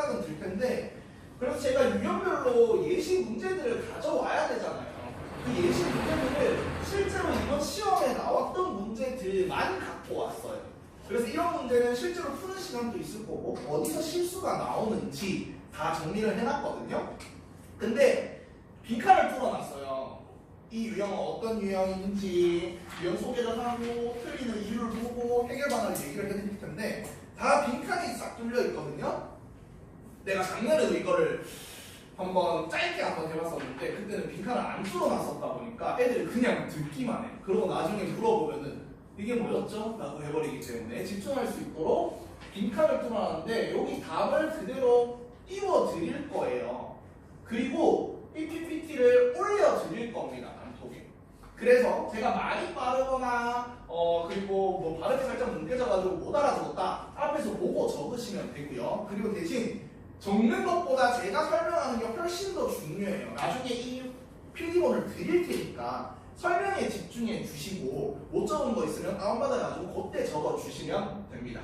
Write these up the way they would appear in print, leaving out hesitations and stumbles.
생각은 들 텐데 그래서 제가 유형별로 예시 문제들을 가져와야 되잖아요. 그 예시 문제들을 실제로 이번 시험에 나왔던 문제들만 갖고 왔어요. 그래서 이런 문제는 실제로 푸는 시간도 있을 거고 어디서 실수가 나오는지 다 정리를 해놨거든요. 근데 빈칸을 뚫어놨어요. 이 유형은 어떤 유형인지 유형 소개를 하고 틀리는 이유를 보고 해결 방안을 얘기를 해드릴 텐데 다 빈칸이 싹 뚫려 있거든요. 내가 작년에도 이거를 짧게 한번 해봤었는데 그때는 빈칸을 안 뚫어놨었다 보니까 애들이 그냥 듣기만 해. 그러고 나중에 물어보면은 이게 뭐였죠? 라고 해버리기 때문에 집중할 수 있도록 빈칸을 뚫어놨는데 여기 답을 그대로 띄워드릴 거예요. 그리고 이 PPT를 올려드릴 겁니다. 단톡에. 그래서 제가 말이 빠르거나 그리고 뭐 발음이 살짝 뭉개져가지고 못 알아들었다 앞에서 보고 적으시면 되고요. 그리고 대신 적는 것보다 제가 설명하는 게 훨씬 더 중요해요. 나중에 이 필기본을 드릴 테니까 설명에 집중해 주시고 못 적은 거 있으면 다운받아가지고 그때 적어 주시면 됩니다.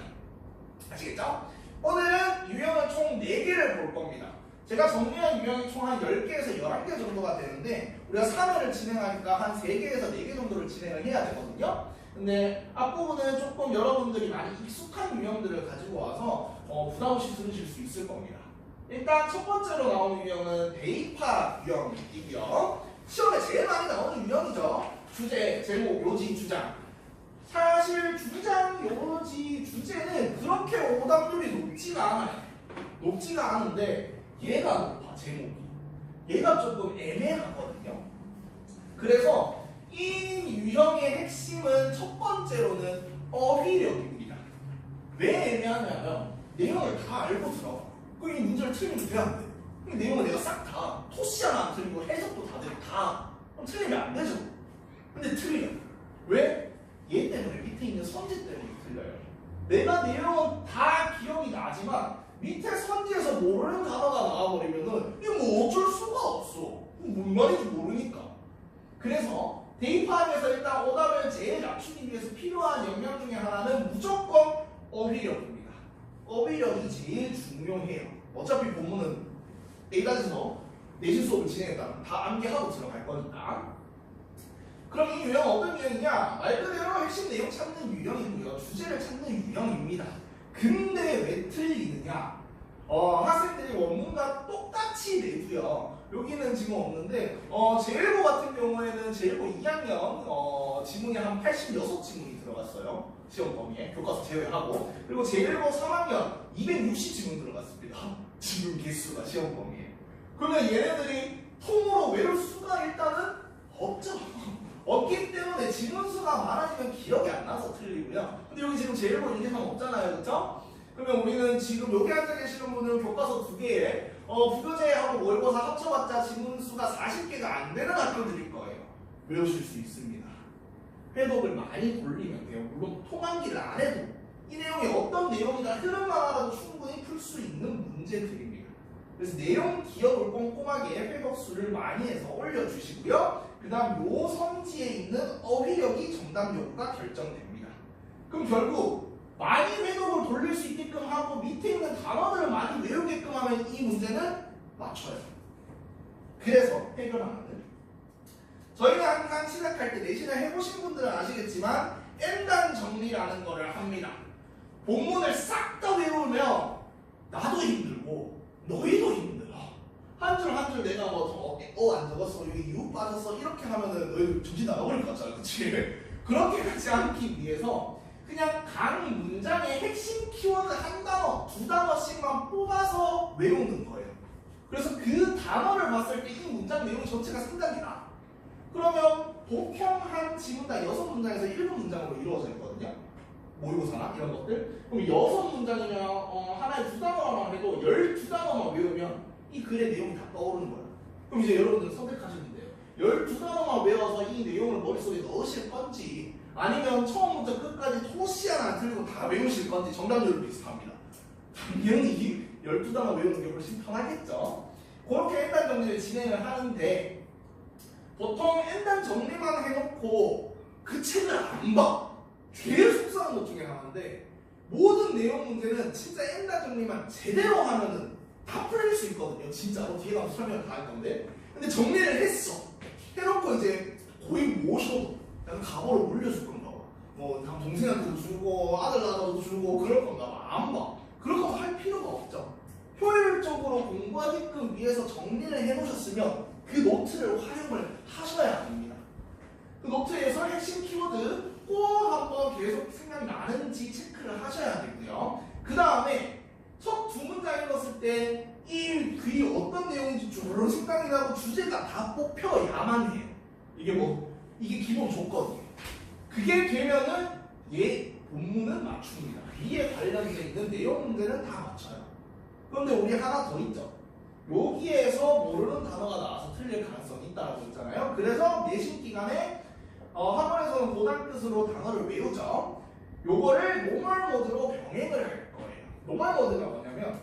아시겠죠? 오늘은 유형을 총 4개를 볼 겁니다. 제가 정리한 유형이 총 한 10개에서 11개 정도가 되는데 우리가 3회를 진행하니까 한 3개에서 4개 정도를 진행을 해야 되거든요. 근데 앞부분은 조금 여러분들이 많이 익숙한 유형들을 가지고 와서 부담 없이 들으실 수 있을 겁니다. 일단 첫 번째로 나오는 유형은 대입학 유형이고요. 시험에 제일 많이 나오는 유형이죠. 주제, 제목, 요지, 주장. 사실 주장, 요지, 주제는 그렇게 오답률이 높지가 않아요. 높지가 않은데 얘가 높아, 제목이. 얘가 조금 애매하거든요. 그래서 이 유형의 핵심은 첫 번째로는 어휘력입니다. 왜 애매하냐면 내용을 다 알고 들어가. 그럼 이 문제를 틀리면 돼, 안 돼? 이 내용을 내가 싹 다 토시 하나 안 틀리고 해석도 다 되고 다 그럼 틀리면 안 되죠. 근데 틀려. 왜? 얘 때문에 밑에 있는 선지 때문에 틀려요. 내가 내용은 다 기억이 나지만 밑에 선지에서 모르는 단어가 나와버리면은 이거 뭐 어쩔 수가 없어. 뭔 말인지 모르니까. 그래서 대입학에서 일단 오답을 제일 낮추기 위해서 필요한 역량 중에 하나는 무조건 어휘력입니다. 어휘력이 제일 중요해요. 어차피 본문은 A단에서 내신 수업을 진행했다면 다 암기하고 들어갈 거니까. 그럼 이 유형은 어떤 유형이냐? 말 그대로 핵심 내용 찾는 유형이고요. 주제를 찾는 유형입니다. 근데 왜 틀리느냐? 학생들이 원문과 똑같이 내고요. 여기는 지금 없는데 제1고 같은 경우에는 제1고 2학년 지문이 한 86지문이 들어갔어요. 시험 범위에 교과서 제외하고. 그리고 제1고 3학년 260지문 들어갔습니다. 지문 개수가 시험 범위에. 그러면 얘네들이 통으로 외울 수가 일단은 없죠. 없기 때문에 지문수가 많아지면 기억이 안 나서 틀리고요. 근데 여기 지금 제1고 인계상 없잖아요. 그렇죠? 그러면 우리는 지금 여기 앉아 계시는 분은 교과서 2개에 부교재하고 모의고사 합쳐봤자 지문수가 40개가 안 되는 학교들일 거예요. 외우실 수 있습니다. 회독을 많이 돌리면 돼요. 물론 통암기를 안 해도 이 내용이 어떤 내용이나 흐름만 알아도 충분히 풀 수 있는 문제들입니다. 그래서 내용 기억을 꼼꼼하게 회독수를 많이 해서 올려주시고요. 그 다음 요 성지에 있는 어휘력이 정답 여부가 결정됩니다. 그럼 결국 많이 회독을 돌릴 수 있게끔 하고 밑에 있는 단어들을 많이 외우게끔 하면 이 문제는 맞춰요. 그래서 해결하는 저희가 항상 시작할 때 내신을 해보신 분들은 아시겠지만 N단 정리라는 거를 합니다. 본문을 싹 다 외우면 나도 힘들고 너희도 힘들어. 한 줄 한 줄 내가 안 적었어, 여기 U 빠졌어 이렇게 하면은 너희 정신 나가버릴 것 같잖아, 그치? 그렇게 하지 않기 위해서 그냥 각 문장의 핵심 키워드 한 단어, 2단어씩만 뽑아서 외우는 거예요. 그래서 그 단어를 봤을 때 이 문장 내용 전체가 생각이 나. 그러면 보통 한 지문당 6문장에서 1문장으로 이루어져 있거든요. 모의고사나 이런 것들. 그럼 6문장이면 하나에 2단어만 해도 12단어만 외우면 이 글의 내용이 다 떠오르는 거예요. 그럼 이제 여러분들 선택하시면 돼요. 12단어만 외워서 이 내용을 머릿속에 넣으실 건지 아니면 처음부터 끝까지 토시 하나 안 틀리고 다 외우실 건지 정답률 비슷합니다. 당연히 12단어 외우는 게 훨씬 편하겠죠. 그렇게 N단 정리를 진행을 하는데 보통 N단 정리만 해놓고 그 책을 안 봐. 제일 속상한 것 중에 하나인데 모든 내용 문제는 진짜 N단 정리만 제대로 하면은 다 풀릴 수 있거든요. 진짜로 뒤에 가서 설명 다 할 건데. 근데 정리를 했어. 해놓고 이제 거의 모셔도 약간 가보를 물려줄 건가 봐. 뭐 동생한테도 주고 아들 나라도 주고 그럴 건가 봐. 안 봐. 그럴 거면 할 필요가 없죠. 효율적으로 공부하게끔 위해서 정리를 해놓으셨으면 그 노트를 활용을 하셔야 합니다. 그 노트에서 핵심 키워드 꼭 한번 계속 생각나는지 체크를 하셔야 되고요. 그 다음에 첫 두 문장 읽었을 때 이 글이 어떤 내용인지 주로 생각이 나고 주제가 다 뽑혀야만 해요. 이게 기본 조건이에요. 그게 되면은 얘 본문은 맞춥니다. 위에 관련되어 있는 내용 문제는 다 맞춰요. 그런데 우리 하나 더 있죠. 여기에서 모르는 단어가 나와서 틀릴 가능성이 있다고 했잖아요. 그래서 내신 기간에 학원에서는 고단 뜻으로 단어를 외우죠. 요거를 노멀 모드로 병행을 할 거예요. 노멀 모드가 뭐냐면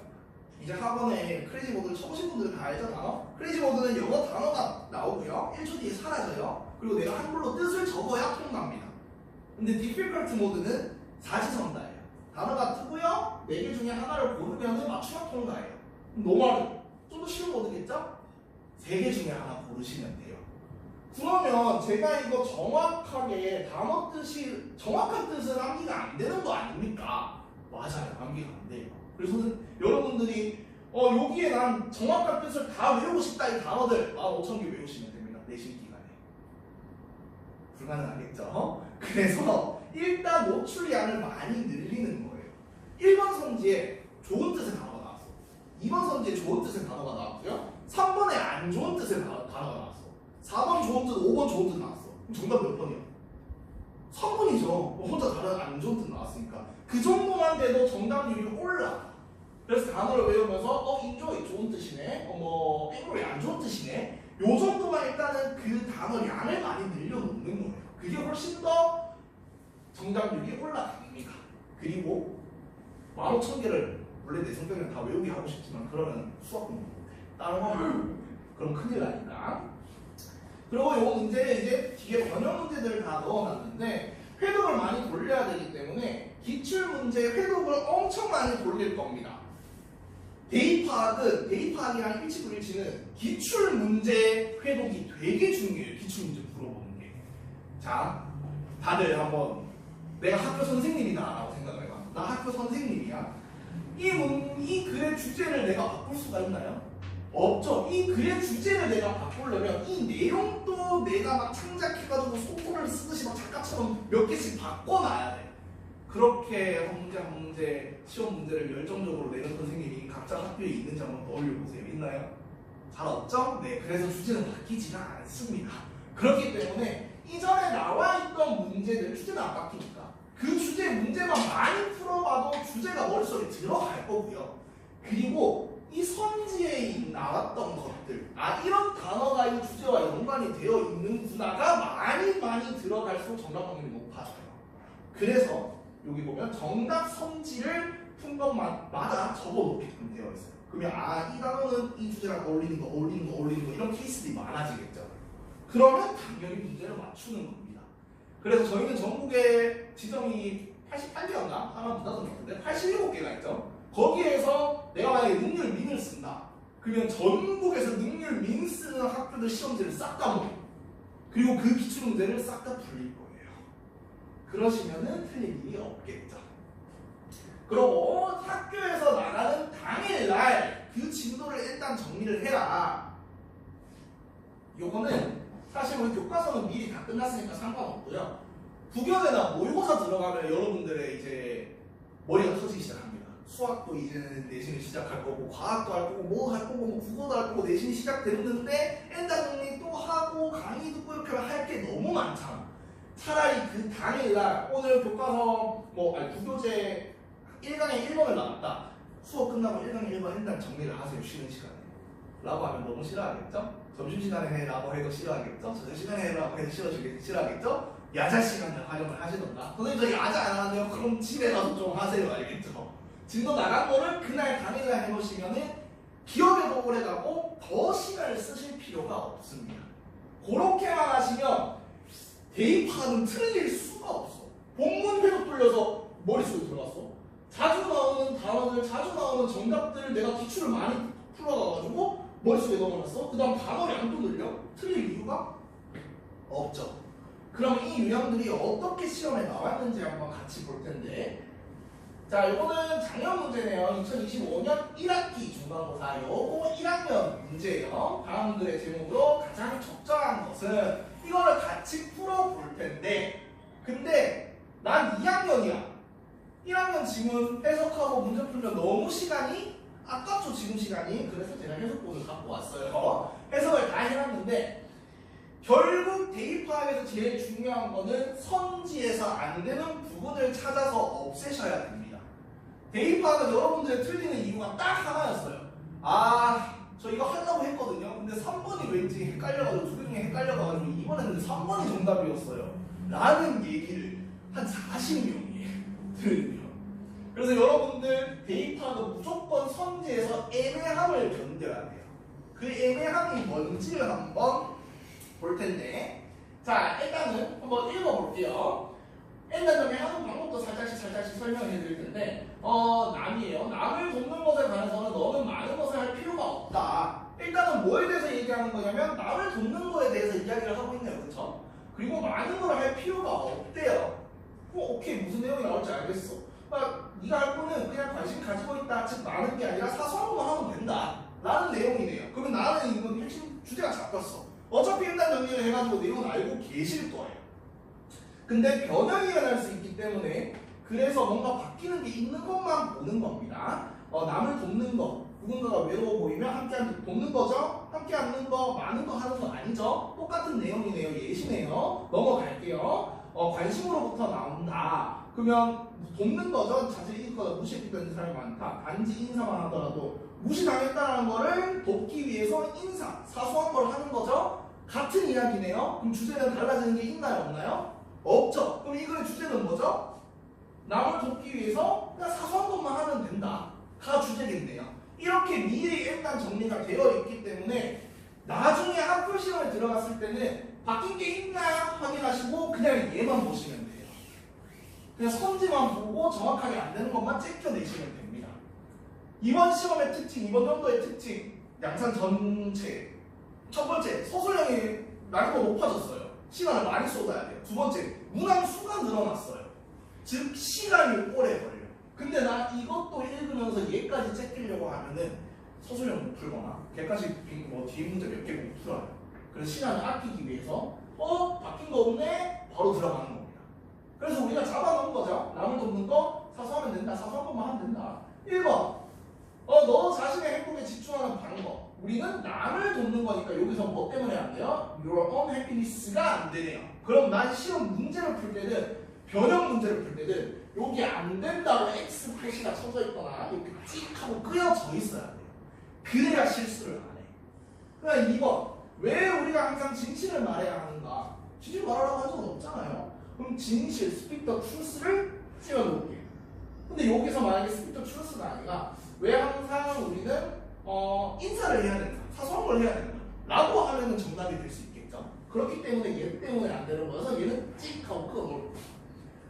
이제 학원에 크레이지 모드를 쳐보신 분들 다 알죠, 단어? 크레이지 모드는 영어 단어가 나오고요. 1초 뒤에 사라져요. 그리고 내가 한글로 뜻을 적어야 통과합니다. 근데 디필컬트 모드는 사지선다예요. 단어가 뜨고요. 4개 중에 하나를 고르면 맞추면 통과해요. 노멀은 좀 더 쉬운 모드겠죠? 3개 중에 하나 고르시면 돼요. 그러면 제가 이거 정확하게 단어 뜻이 정확한 뜻은 암기가 안 되는 거 아닙니까? 맞아요. 암기가 안 돼요. 그래서 여러분들이 여기에 난 정확한 뜻을 다 외우고 싶다 이 단어들 15,000개 외우시면 됩니다. 내신 기간에. 불가능하겠죠? 그래서 일단 노출량을 많이 늘리는 거예요. 1번 성지에 좋은 뜻의 단어가 나왔어. 2번 성지에 좋은 뜻의 단어가 나왔고요. 3번에 안 좋은 뜻의 단어가 나왔어. 4번 좋은 뜻, 5번 좋은 뜻 나왔어. 그럼 정답 몇 번이야? 3번이죠. 혼자 다른 안 좋은 뜻 나왔으니까. 그 정도만 돼도 정답률이 올라. 그래서 단어를 외우면서 enjoy 좋은 뜻이네. angry 안 좋은 뜻이네. 요 정도만 일단은 그 단어 양을 많이 늘려놓는 거예요. 그게 훨씬 더 정답률이 올라갑니다. 그리고 15,000개를 원래 내 성격은 다 외우게 하고 싶지만 그러면 수학 공부 못해. 다른 거 그럼 큰일 나니까. 그리고 요 문제에 이제 뒤에 번역 문제들을 다 넣어놨는데 회독을 많이 돌려야 되기 때문에 기출 문제 회독을 엄청 많이 돌릴 겁니다. 대입파악이랑 일치불일치는 기출 문제 회독이 되게 중요해요. 기출 문제 물어보는 게. 자, 다들 한번 내가 학교 선생님이다 라고 생각을 해봐. 나 학교 선생님이야. 이 글의 주제를 내가 바꿀 수가 있나요? 없죠. 이 글의 주제를 내가 바꾸려면 이 내용도 내가 막 창작해가지고 소설을 쓰듯이 막 작가처럼 몇 개씩 바꿔놔야 돼. 그렇게 한 문제 시험 문제를 열정적으로 내는 선생님이 각자 학교에 있는지 한번 떠올려보세요. 있나요? 잘 없죠? 네, 그래서 주제는 바뀌지가 않습니다. 그렇기 때문에 이전에 나와있던 문제들 주제는 안 바뀌니까 그 주제 문제만 많이 풀어봐도 주제가 머릿속에 들어갈 거고요. 그리고 이 선지에 나왔던 것들, 이런 단어가 이 주제와 연관이 되어 있는구나가 많이 들어갈수록 정답 확률이 높아져요. 그래서 여기 보면 정답 선지를 푼 것마다 적어놓게끔 되어 있어요. 그러면 이 단어는 이 주제랑 어울리는 거 이런 케이스들이 많아지겠죠. 그러면 당연히 문제를 맞추는 겁니다. 그래서 저희는 전국에 지점이 88개였나? 하나 붙었던 것 같은데 87개가 있죠. 거기에서 내가 만약에 능률 민을 쓴다. 그러면 전국에서 능률 민 쓰는 학교들 시험지를 싹 다 모여. 그리고 그 기출문제를 싹 다 풀릴 거예요. 그러시면은 틀릴 일이 없겠죠. 그리고 학교에서 나가는 당일날 그 진도를 일단 정리를 해라. 요거는 사실 우리 교과서는 미리 다 끝났으니까 상관없고요. 국영회나 모의고사 들어가면 여러분들의 이제 머리가 터지기 시작합니다. 수학도 이제는 내신을 시작할 거고, 과학도 할 거고, 뭐 할 거고, 국어도 할 거고, 내신이 시작됐는데 엔다 정리 또 하고 강의 듣고 이렇게 할 게 너무 많잖아. 차라리 그 당일날 오늘 교과서 구교재 1강에 1번을 나왔다. 수업 끝나고 1강에 1번 일단 정리를 하세요. 쉬는 시간에. 라고 하면 너무 싫어하겠죠? 점심시간에 해라고 해도 싫어하겠죠? 저녁시간에 해라고 해도 싫어하겠죠? 야자 시간을 활용을 하시던가. 선생님 저 야자 안 하는데요? 그럼 집에 가서 좀 하세요. 알겠죠? 진도 나간 거를 그날 당일날 해놓으시면은 기억에도 오래가고 더 시간을 쓰실 필요가 없습니다. 그렇게만 하시면 대입하는 틀릴 수가 없어. 본문 회도 뚫려서 머릿속에 들어갔어. 자주 나오는 단어들, 자주 나오는 정답들 내가 기출을 많이 풀어가가지고 머릿속에 넣어놨어. 그 다음 단어량도 늘려? 틀릴 이유가 없죠. 그럼 이 유형들이 어떻게 시험에 나왔는지 한번 같이 볼 텐데, 자, 이거는 작년 문제네요. 2025년 1학기 중간고사 요거 1학년 문제예요. 다음 글의 제목으로 가장 적절한 것은 이거를 같이 풀어볼 텐데, 근데 난 2학년이야. 1학년 지문 해석하고 문제 풀면 너무 시간이 아깝죠, 지금 시간이. 그래서 제가 해석본을 갖고 왔어요. 해석을 다 해놨는데 결국 대입파악에서 제일 중요한 거는 선지에서 안 되는 부분을 찾아서 없애셔야 됩니다. 대입파악은 여러분들의 틀리는 이유가 딱 하나였어요. 아, 저 이거 하려고 했거든요. 근데 3번이 왠지 헷갈려가지고 두 개 중에 헷갈려가지고 이번에는 3번이 정답이었어요. 라는 얘기를 한 40명이 들으요. 그래서 여러분들 대입파악은 무조건 선지에서 애매함을 견뎌야 돼요. 그 애매함이 뭔지를 한번 볼 텐데, 자, 일단은 한번 읽어볼게요. 일단 하는 방법도 살짝씩 설명해 드릴 텐데, 남이에요. 남을 돕는 것에 관해서는 너는 많은 것을 할 필요가 없다. 일단은 뭐에 대해서 얘기하는 거냐면 남을 돕는 거에 대해서 이야기를 하고 있네요. 그렇죠? 그리고 많은 걸 할 필요가 없대요. 오케이, 무슨 내용이 나올지 알겠어. 그러니까 네가 할 거는 그냥 관심 가지고 있다, 즉 많은 게 아니라 사소한 것만 하면 된다 라는 내용이네요. 그러면 나는 이건 핵심 주제가 잡혔어. 어차피 일단 정리를 해가지고 내용은 알고 계실 거예요. 근데 변형이 일어날 수 있기 때문에 그래서 뭔가 바뀌는 게 있는 것만 보는 겁니다. 남을 돕는 거, 누군가가 외로워 보이면 함께 돕는 거죠? 함께 앉는 거, 많은 거 하는 건 아니죠? 똑같은 내용이네요. 예시네요. 넘어갈게요. 관심으로부터 나온다. 그러면 돕는 거죠? 자칫 읽거나 무시했던 사람이 많다. 단지 인사만 하더라도 무시당했다는 거를 돕기 위해서 인사, 사소한 걸 하는 거죠? 같은 이야기네요. 그럼 주제는 달라지는 게 있나요? 없나요? 없죠. 그럼 이거의 주제는 뭐죠? 남을 돕기 위해서 그냥 사소한 것만 하면 된다. 가 주제겠네요. 이렇게 미리 일단 정리가 되어 있기 때문에 나중에 학교 시험에 들어갔을 때는 바뀐 게 있나요? 확인하시고 그냥 얘만 보시면 돼요. 그냥 선지만 보고 정확하게 안 되는 것만 째껴내시면 됩니다. 이번 시험의 특징, 이번 연도의 특징, 양산 전체. 첫 번째, 서술형이 난이도가 높아졌어요. 시간을 많이 쏟아야 돼요. 두 번째, 문항 수가 늘어났어요. 즉 시간이 오래 걸려. 근데 나 이것도 읽으면서 얘까지 째끼려고 하면은 서술형 못 풀거나 걔까지 뒤에 문제 몇 개 못 풀어요. 그래서 시간을 아끼기 위해서 바뀐 거 없네? 바로 들어가는 겁니다. 그래서 우리가 잡아놓은 거죠. 남을 돕는 거 사소하면 된다. 사소한 것만 하면 된다. 1번 너 자신의 행복에 집중하는 방법. 우리는 남을 돕는 거니까 여기서 뭐 때문에 안 돼요? Your own happiness가 안 되네요. 그럼 난 시험 문제를 풀 때는 변형 문제를 풀 때는 여기 안 된다고 X 표시가 쳐져 있거나 이렇게 찍 하고 끄여져 있어야 돼요. 그래야 실수를 안 해. 그러니까 2번 왜 우리가 항상 진실을 말해야 하는가? 진실 말하라고 한 적은 없잖아요. 그럼 진실, speak the truth를 찍어놓을게요. 근데 여기서 만약에 speak the truth가 아니라 왜 항상 우리는 인사를 해야 된다, 사소한 걸 해야 된다 라고 하면은 정답이 될 수 있겠죠. 그렇기 때문에 얘 때문에 안 되는 거여서 얘는 찍 하고 끊어놓을게요.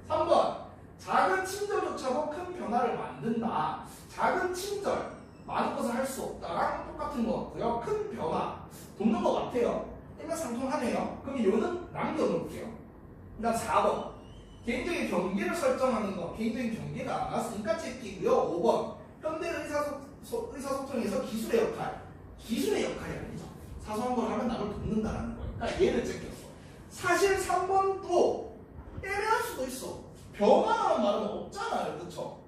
3번 작은 친절조차도 큰 변화를 만든다. 작은 친절, 많은 것을 할 수 없다랑 똑같은 것 같고요. 큰 변화, 돕는 것 같아요. 일맥상통하네요. 그럼 이거는 남겨놓을게요. 그다음 4번 개인적인 경계를 설정하는 거. 개인적인 경계가 안 왔으니까 제끼고요. 5번 현대 의사소통에서 기술의 역할. 기술의 역할이 아니죠. 사소한 걸 하면 남을 돕는다라는 거예요. 그러니까 얘를 제꼈어. 사실 3번도 애매할 수도 있어. 변화라는 말은 없잖아요. 그쵸?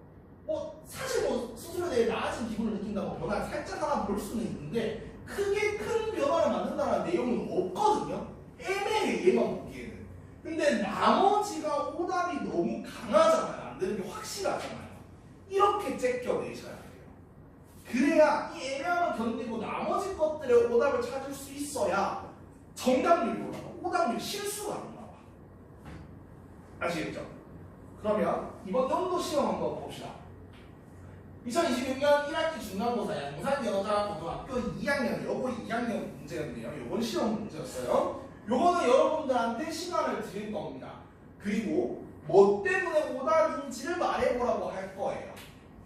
사실 스스로에 대해 나아진 기분을 느낀다고 변화를 살짝 하나 볼 수는 있는데 크게 큰 변화를 만든다는 내용은 없거든요. 애매해, 얘만 보기에는. 근데 나머지가 오답이 너무 강하잖아요. 안 되는 게 확실하잖아요. 이렇게 째껴내셔야 돼요. 그래야 이 애매함을 견디고 나머지 것들의 오답을 찾을 수 있어야 정답률이 올라가. 오답률 실수가 안 나와. 아시겠죠? 그러면 이번 연도 시험 한번 봅시다. 2026년 1학기 중간고사 양산여자고등학교 2학년, 요거 2학년 문제였네요. 요건 시험 문제였어요. 요거는 여러분들한테 시간을 드릴 겁니다. 그리고 뭐 때문에 오답인지를 말해보라고 할 거예요.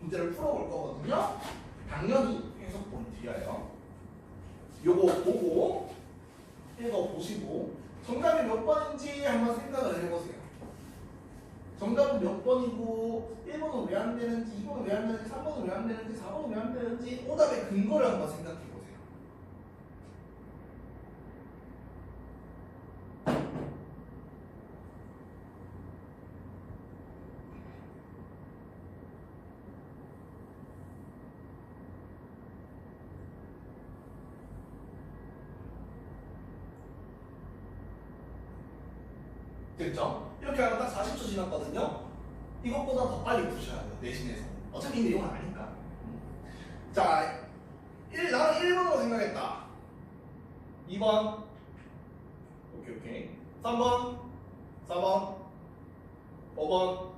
문제를 풀어볼 거거든요. 당연히 해석 포인트. 뒤에요. 요거 보고 읽어보시고 정답이 몇 번인지 한번 생각을 해보세요. 정답은 몇 번이고 1번은 왜 안 되는지 2번은 왜 안 되는지 3번은 왜 안 되는지 4번은 왜 안 되는지 오답의 근거를 한번 생각해보세요. 됐죠? 이렇게 하면 딱 40초 지났거든요. 이것보다 더 빨리 푸셔야 돼요. 내신에서. 어차피 이 내용은 아니까. 자, 나는 1번으로 생각했다. 2번. 오케이. 3번. 4번. 5번.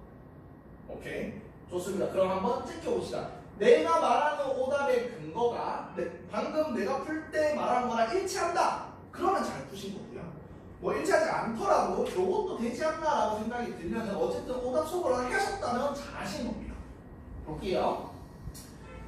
오케이. 좋습니다. 그럼 한번 찍혀봅시다. 내가 말하는 오답의 근거가 방금 내가 풀 때 말한 거랑 일치한다. 그러면 잘 푸신 거고요. 뭐 일치하지 않더라도 이것도 되지 않나라고 생각이 들면 어쨌든 오답 소거를 하셨다면 잘하신 겁니다. 볼게요.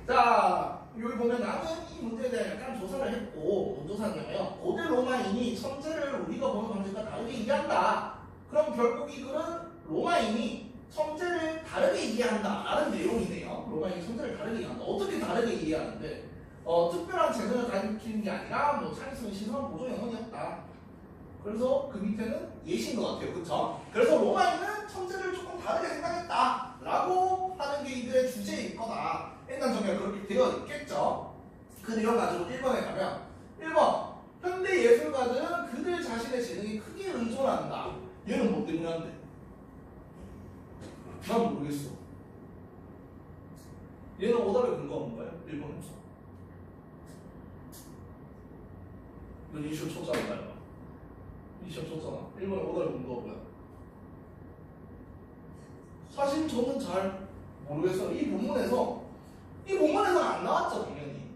자, 여기 보면 나는 이 문제에 대해 약간 조사를 했고 뭔 조사냐면 고대 로마인이 천재를 우리가 보는 방식과 다르게 이해한다. 그럼 결국 이 글은 로마인이 천재를 다르게 이해한다 라는 내용이네요. 로마인이 천재를 다르게 이해한다. 어떻게 다르게 이해하는데 특별한 재능을 가리키는 게 아니라 뭐 창의성이 신성한 보조 영혼이었다. 그래서 그 밑에는 예시인 것 같아요. 그쵸? 그래서 로마인은 천재를 조금 다르게 생각했다 라고 하는 게 이들의 주제일 거다. 옛날 정리가 그렇게 되어 있겠죠. 그 내용 가지고 1번에 가면 1번 현대 예술가들은 그들 자신의 재능에 크게 의존한다. 얘는 뭐 때문에 한대? 난 모르겠어. 얘는 오답의 근거가 뭔가요? 1번에서 이건 이슈 초짜인가요? 이슈 초짜나 1번에 오답의 근거가 뭐야? 사실 저는 잘 모르겠어요. 이 본문에서 안 나왔죠 당연히.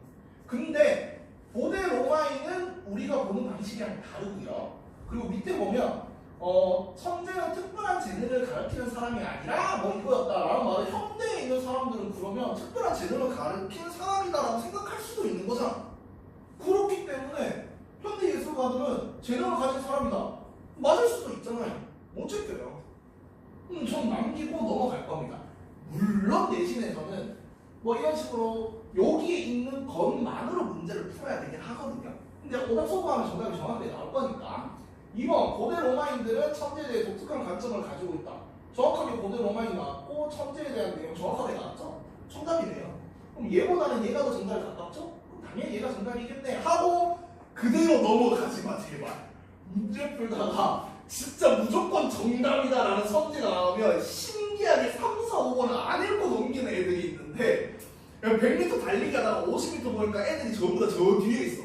근데 고대 로마인은 우리가 보는 방식이랑 다르고요. 그리고 밑에 보면 천재는 특별한 재능을 가르치는 사람이 아니라 뭐 이거였다라는 말을 현대에 있는 사람들은 그러면 특별한 재능을 가르치는 사람이다라고 생각할 수도 있는 거잖아. 그렇기 때문에 현대 예술가들은 재능을 가진 사람이다. 맞을 수도 있잖아요. 못 챙겨요. 전 남기고 넘어갈 겁니다. 물론 대신에서는 뭐 이런 식으로 여기에 있는 것만으로 문제를 풀어야 되긴 하거든요. 근데 오답 소거하면 정답이 정확하게 나올 거니까. 2번 고대 로마인들은 천재에 대해 독특한 관점을 가지고 있다. 정확하게 고대 로마인이 나왔고 천재에 대한 내용 정확하게 나왔죠. 정답이네요. 그럼 얘보다는 얘가 더 정답에 가깝죠? 그럼 당연히 얘가 정답이겠네 하고 그대로 넘어가지 마 제발. 문제 풀다가 진짜 무조건 정답이다라는 선지가 나오면 신기하게 3, 4, 5번을 안 읽고 넘기는 애들이 있는데 100m 달리기 하다가 50m 보니까 애들이 전부 다 저 뒤에 있어.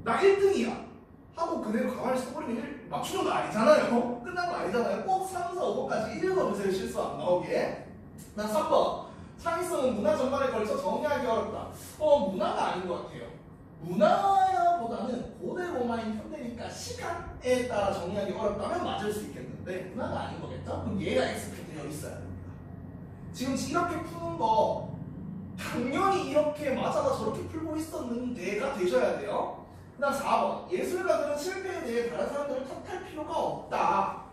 나 1등이야. 하고 그대로 가만히 서버리면 맞추는 거 아니잖아요. 끝난 거 아니잖아요. 꼭 3, 4, 5번까지 읽어보세요. 실수 안 나오게. 난 3번. 창의성은 문화 전반에 걸쳐 정리하기 어렵다. 문화가 아닌 것 같아요. 문화보다는 고대 로마인 현대니까 시간에 따라 정리하기 어렵다면 맞을 수 있겠는데 문화가 아닌 거겠죠? 그럼 얘가 X표 되어 있어야 됩니다. 지금 이렇게 푸는 거 당연히 이렇게 맞아가 저렇게 풀고 있었는데가 되셔야 돼요. 그 다음 4번 예술가들은 실패에 대해 다른 사람들을 탓할 필요가 없다.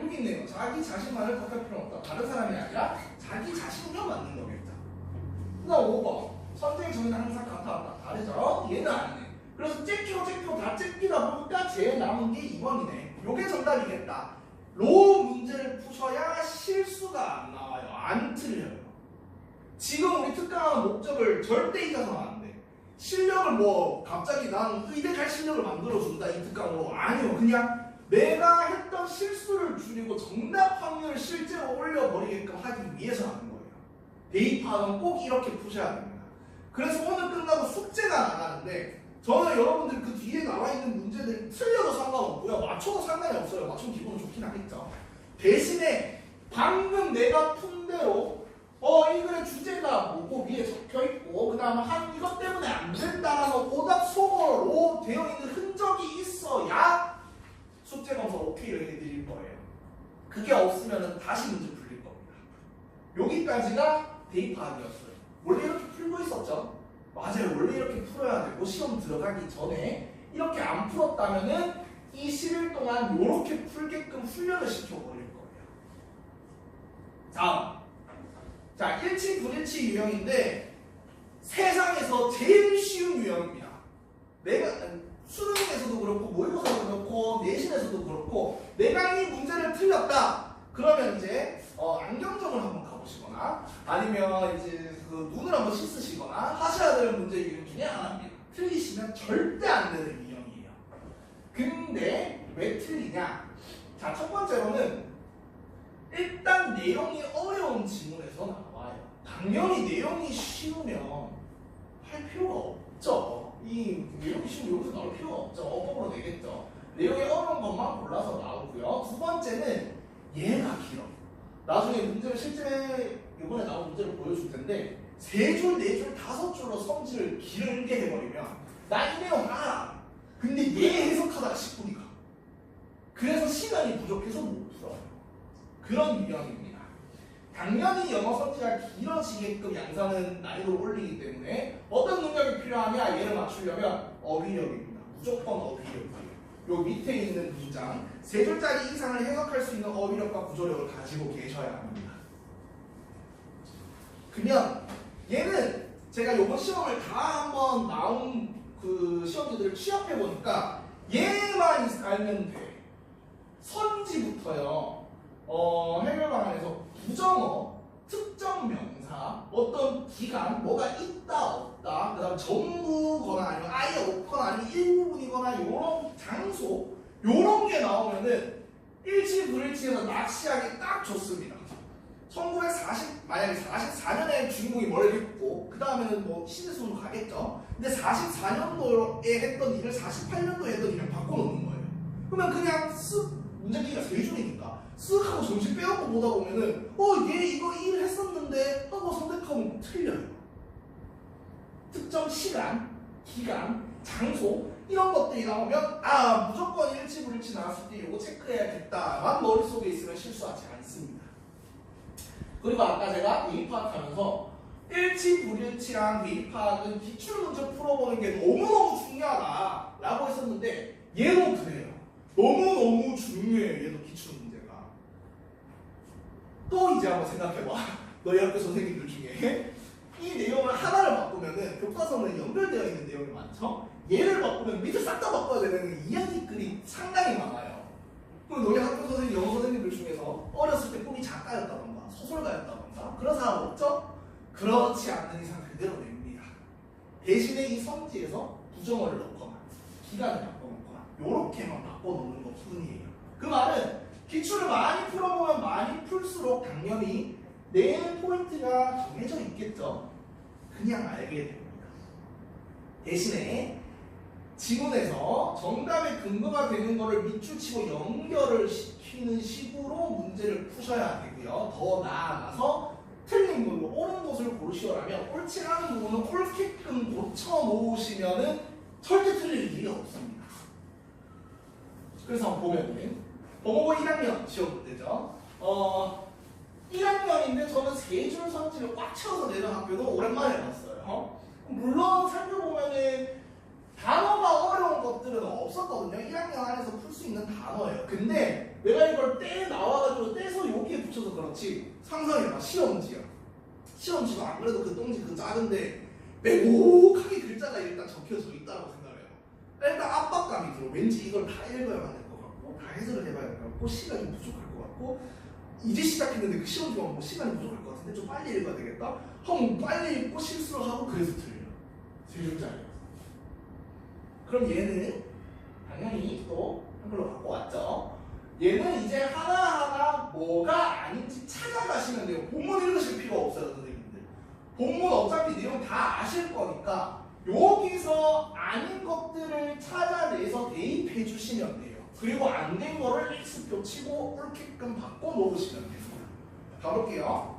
여기 있네요. 자기 자신만을 탓할 필요는 없다. 다른 사람이 아니라 자기 자신과 맞는 거겠죠. 그 다음 5번 선택의 정의는 항상 같아. 다르죠? 얘는 아니네. 그래서 째끼고 다 째끼다 보니까 제일 남은 게 2번이네. 요게 정답이겠다. 로 문제를 푸셔야 실수가 안 나와요. 안 틀려요. 지금 우리 특강하는 목적을 절대 잊어서는 안 돼. 실력을 뭐 갑자기 난 의대 갈 실력을 만들어준다 이 특강으로 아니요. 그냥 내가 했던 실수를 줄이고 정답 확률을 실제로 올려버리게끔 하기 위해서 하는 거예요. 데이터는 꼭 이렇게 푸셔야 됩니다. 그래서 오늘 끝나고 숙제가 나가는데 저는 여러분들 그 뒤에 나와 있는 문제들 틀려도 상관없고요. 맞춰도 상관이 없어요. 맞추면 기분은 좋긴 하겠죠. 대신에 방금 내가 푼 대로 이 글의 주제가 뭐고 위에 적혀있고 그 다음에 한 이것 때문에 안 된다라는 오답 소거로 되어 있는 흔적이 있어야 숙제 검사 오케이를 해드릴 거예요. 그게 없으면 다시 문제 풀릴 겁니다. 여기까지가 대입 파악이었어요. 원래 이렇게 풀고 있었죠? 맞아요. 원래 이렇게 풀어야 되고 시험 들어가기 전에 이렇게 안 풀었다면은 이 10일 동안 이렇게 풀게끔 훈련을 시켜버릴 거예요. 다음. 자, 일치, 불일치 유형인데 세상에서 제일 쉬운 유형입니다. 내가 수능에서도 그렇고 모의고사도 그렇고 내신에서도 그렇고 내가 이 문제를 틀렸다. 그러면 이제 안경점을 한번 가보시거나 아니면 이제 그 눈을 한번 씻으시거나 하셔야 되는 문제 유형 중에 하나입니다. 틀리시면 절대 안 되는 유형이에요. 근데 왜 틀리냐? 자, 첫 번째로는 일단 내용이 어려운 지문에서 나와요. 당연히 내용이 쉬우면 할 필요가 없죠. 이 내용이 쉬우면 여기서 나올 필요가 없죠. 어법으로 내겠죠. 내용이 어려운 것만 골라서 나오고요. 두 번째는 얘가 길어. 나중에 문제를 실제 이번에 나온 문제를 보여줄 텐데 3줄, 4줄, 5줄로 성질을 길게 해버리면 나 이 내용 알아. 근데 얘 해석하다가 10분이 가. 그래서 시간이 부족해서 못 풀어요. 그런 유형입니다. 당연히 영어 성질가 길어지게끔 양산은 난이도를 올리기 때문에 어떤 능력이 필요하냐 얘를 맞추려면 어휘력입니다. 무조건 어휘력이에요. 요 밑에 있는 문장 3줄짜리 이상을 해석할 수 있는 어휘력과 구조력을 가지고 계셔야 합니다. 그러면 얘는 제가 요번 시험을 다 한번 나온 그 시험지들을 취합해 보니까 얘만 알면 돼. 선지부터요. 해결 방안에서 부정어, 특정 명사, 어떤 기간, 뭐가 있다 없다, 그다음 전부거나 아니면 아예 없거나 아니면 일부분이거나 요런 장소, 요런 게 나오면은 일치 불일치에서 낚시하기 딱 좋습니다. 1940 만약에 44년에 주인공이 뭘 했고 그 다음에는 뭐 시대순으로 가겠죠. 근데 44년도에 했던 일을 48년도에 했던 일을 바꿔놓는 거예요. 그러면 그냥 쓱 문제기가 3줄이니까 쓱 하고 정신 빼놓고 보다 보면은 얘 이거 일 했었는데 하고 선택하면 틀려요. 특정 시간, 기간, 장소 이런 것들이 나오면 무조건 일치 불일치 나왔을 때 이거 체크해야겠다만 머릿속에 있으면 실수하지 않습니다. 그리고 아까 제가 대입 파악하면서 일치 불일치랑 대입 파악은 기출문제 풀어보는 게 너무너무 중요하다라고 했었는데 얘도 그래요. 너무너무 중요해요. 얘도 기출문제가. 또 이제 한번 생각해봐. 너희 학교 선생님들 중에 이 내용을 하나를 바꾸면은 교과서는 연결되어 있는 내용이 많죠. 얘를 바꾸면 밑을 싹 다 바꿔야 되는 이야기글이 상당히 많아요. 그럼 너희 학교 선생님, 영어 선생님들 중에서 어렸을 때 꿈이 작가였다던가 소설가였다던가 그런 사람 없죠? 그렇지 않는 이상 그대로 냅니다. 대신에 이 성질에서 부정어를 넣거나 기간을 바꿔놓거나 요렇게만 바꿔놓는 것 뿐이에요. 그 말은 기출을 많이 풀어보면 많이 풀수록 당연히 내 포인트가 정해져 있겠죠. 그냥 알게 됩니다. 대신에 지문에서 정답의 근거가 되는 것을 밑줄 치고 연결을 시키는 식으로 문제를 푸셔야 되고요. 더 나아가서 틀린 부분, 옳은 것을 고르시오라면 옳지 않은 부분은 옳게끔 고쳐 놓으시면은 절대 틀릴 일이 없습니다. 그래서 보면은 법무고 1학년 시험 문제죠. 1학년인데 저는 3줄 선지를 꽉 채워서 내는 학교도 오랜만에 봤어요. 물론 살펴보면은 단어가 어려운 것들은 없었거든요. 1학년 안에서 풀 수 있는 단어예요. 근데 내가 이걸 나와가지고 떼서 여기에 붙여서 그렇지 상상해봐. 시험지야. 시험지가 안 그래도 그 똥지 그 작은데 빼곡하게 글자가 일단 적혀져 있다고 생각해요. 일단 압박감이 들어. 왠지 이걸 다 읽어야만 될 것 같고 다 해설을 해봐야 될 것 같고 시간이 부족할 것 같고 이제 시작했는데 그 시험지가 뭐 시간이 부족할 것 같은데 좀 빨리 읽어야 되겠다? 하면 빨리 읽고 실수를 하고 그래서 틀려요. 3줄짜리. 그럼 얘는 당연히 또 한글로 갖고 왔죠. 얘는 이제 하나하나 뭐가 아닌지 찾아가시면 돼요. 본문 읽으실 필요 없어요, 선생님들. 본문 어차피 내용 다 아실 거니까 여기서 아닌 것들을 찾아내서 대입해 주시면 돼요. 그리고 안 된 거를 X표 치고 옳게끔 바꿔 놓으시면 됩니다. 가볼게요.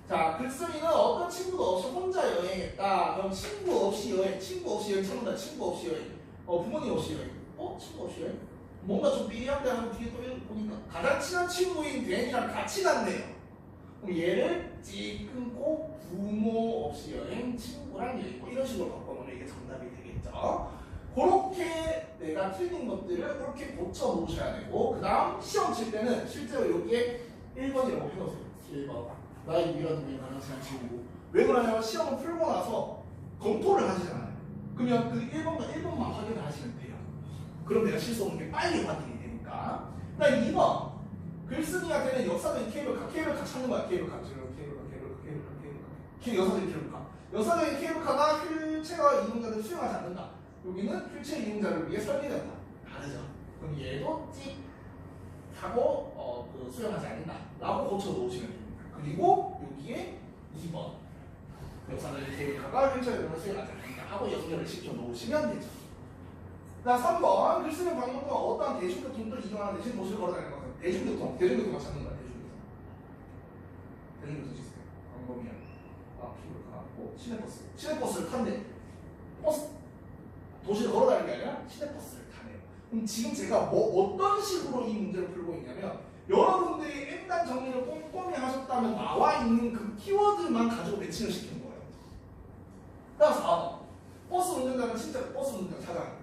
자, 글쓴이는 어떤 친구도 없이 혼자 여행했다. 그럼 친구 없이 여행 찾는다. 친구 없이 여행. 부모님 없이 여행. 친구 없이 여행? 뭔가 좀 삐리한데 하면 뒤에 또 보니까 가장 친한 친구인 댄이랑 같이 갔네요. 그럼 얘를 찍 끊고 부모 없이 여행, 친구랑 여행 이런 식으로 식으로 바꿔놓으면 이게 정답이 되겠죠. 그렇게 내가 틀린 것들을 그렇게 고쳐 놓으셔야 되고, 그 다음 시험 칠 때는 실제로 여기에 1번이라고 해놓으세요. 1번. 나의 미라는 가능성 지우고. 왜 그러냐면 시험을 풀고 나서 검토를 하시잖아요. 그러면 그 1번만 확인을 하시면 돼요. 그럼 내가 실수 없는 게 빨리 확인이 되니까. 그 다음 2번. 글쓴이가 되는 역사적인 케이블카 찾는 거야. 케이블카. 역사적인 케이블카. 역사적인 케이블카가 휠체어 이용자들을 수용하지 않는다. 여기는 휠체어 이용자를 위해 설계된다. 다르죠. 그럼 얘도 찍 하고 수용하지 않는다. 라고 고쳐 놓으시면 됩니다. 그리고 여기에 2번. 역사적인 케이블카가 휠체어 이용자를 수용하지 않는다. 하고 연결을 시켜 놓으시면 되죠. 자, 3번. 글쓰는 방법은 어떠한 대중교통을 이용하는 대신 도시를 걸어다니는 것은 대중교통만 찾는 거야. 대중교통 시스템. 방법이야. 시내버스를 탄대. 도시를 걸어다니는 게 아니라 시내버스를 타네요. 그럼 지금 제가 어떤 식으로 이 문제를 풀고 있냐면, 여러분들이 N단 정리를 꼼꼼히 하셨다면 나와 있는 그 키워드만 가지고 매칭을 시킨 거예요. 다음 4번. 버스 운전자는 진짜 버스 운전자 찾아요.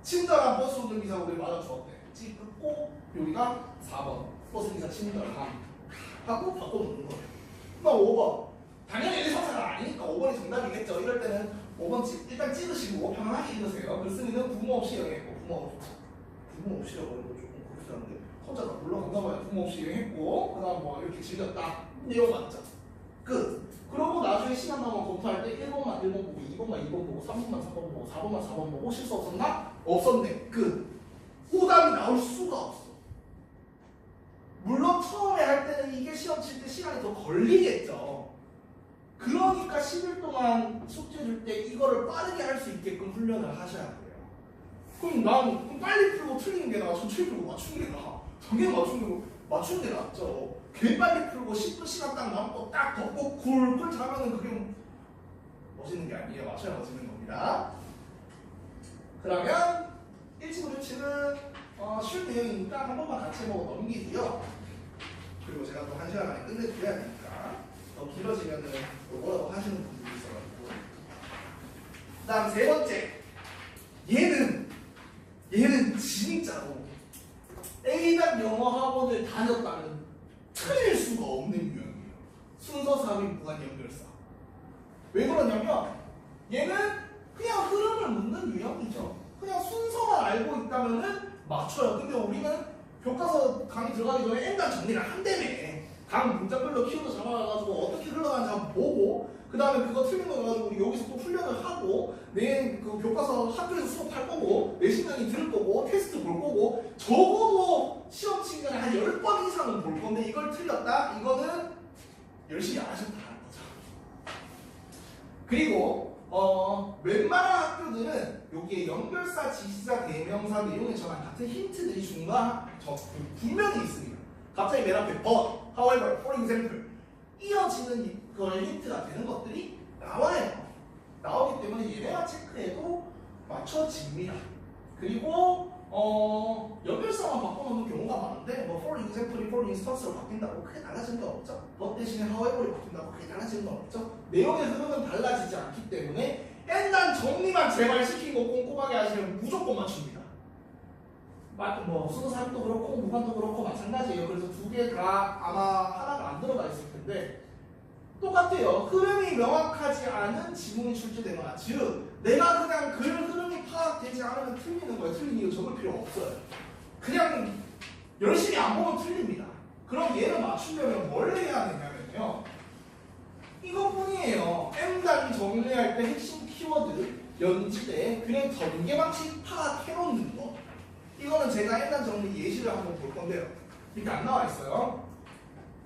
친절한 버스 운전기사 우리 맞아주었대. 찍고 여기가 4번. 버스기사 친절함 하고 바꿔놓는 거예요. 그다음 5번. 당연히 1, 2, 3, 4가 아니니까 5번이 정답이겠죠. 이럴 때는 5번 일단 찍으시고 편안하게 읽으세요. 글쓰기는 부모 없이 여행했고, 부모 없이 여행은 조금 그렇다는데 혼자 다 올라간가 봐요. 부모 없이 여행했고, 그 다음 뭐 이렇게 즐겼다. 내용 맞죠? 끝. 그러고 나중에 시간 나면 검토할 때 1번만 1번 보고, 2번만 2번 보고, 3번만 3번 보고, 4번만 4번 보고, 실수 없었나? 없었네. 끝. 오답이 나올 수가 없어. 물론 처음에 할 때는 이게 시험 칠 때 시간이 더 걸리겠죠. 그러니까 10일 동안 숙제 줄 때 이거를 빠르게 할 수 있게끔 훈련을 하셔야 돼요. 그럼 난 빨리 풀고 틀리는 게 나아, 천천히 풀고 맞추는 게 나아. 당연히 맞추는 게 낫죠. 개 빨리 풀고 10분 시간 딱 남고 딱 덮고 굴굴 자면은 그게 멋있는 게 아니에요. 맞춰야 멋있는 겁니다. 그러면 1친구 쉴 내용이니까 한 번만 같이 보고 넘기고요. 그리고 제가 또 1시간 안에 끝내드려야 되니까 더 길어지면은 뭐라고 하시는 분들이 있어가지고. 그 다음 3번째. 얘는 진짜로 A단 영어 학원을 다녔다면 틀릴 수가 없는 유형이에요. 순서 사비 무한 연결사. 왜 그러냐면 얘는 그냥 흐름을 묻는 유형이죠. 그냥 순서만 알고 있다면은 맞춰요. 근데 우리는 교과서 강의 들어가기 전에 N단 정리를 한다며. 각 문장별로 키워드 잡아가지고 어떻게 흘러가는지 한번 보고, 그 다음에 그거 틀린 거 가지고 우리 여기서 또 훈련을 하고, 내 그 교과서 학교에서 수업할 거고, 내신강의 들을 거고, 테스트 볼 거고, 적어도 시험 친구는 한 10번 이상은 볼 건데 이걸 틀렸다? 이거는 열심히 안 하셨다는 거죠. 그리고 웬만한 학교들은 여기에 연결사, 지시사, 대명사 내용에 전한 같은 힌트들이 분명히 있습니다. 갑자기 맨 앞에 but, however, for example 이어지는 그런 힌트가 되는 것들이 나와요. 나오기 때문에 얘네만 체크해도 맞춰집니다. 그리고 연결사만 바꿔놓는 경우가 많은데 뭐 for example이 for instance로 바뀐다고 크게 달라지는 건 없죠. but 대신에 however이 바뀐다고 크게 달라지는 건 없죠. 내용의 흐름은 달라지지 않기 때문에 N단 정리만 제발 시킨 거 꼼꼼하게 하시면 무조건 맞춥니다. 뭐 순서삽입도 그렇고 무관도 그렇고 마찬가지예요. 그래서 두 개 다 아마 하나가 안 들어가 있을 텐데 똑같아요. 흐름이 명확하지 않은 지문이 출제되거나, 즉 내가 그냥 글 흐름이 파악되지 않으면 틀리는 거예요. 틀린 이유 적을 필요 없어요. 그냥 열심히 안 보면 틀립니다. 그럼 얘를 맞추려면 뭘 해야 되냐면요, 이것뿐이에요. M단 정리할 때 핵심 키워드 연지대 그냥 전개 방식 파악해놓는 거. 이거는 제가 N단 정리 예시를 한번 볼 건데요. 이렇게 안 나와 있어요.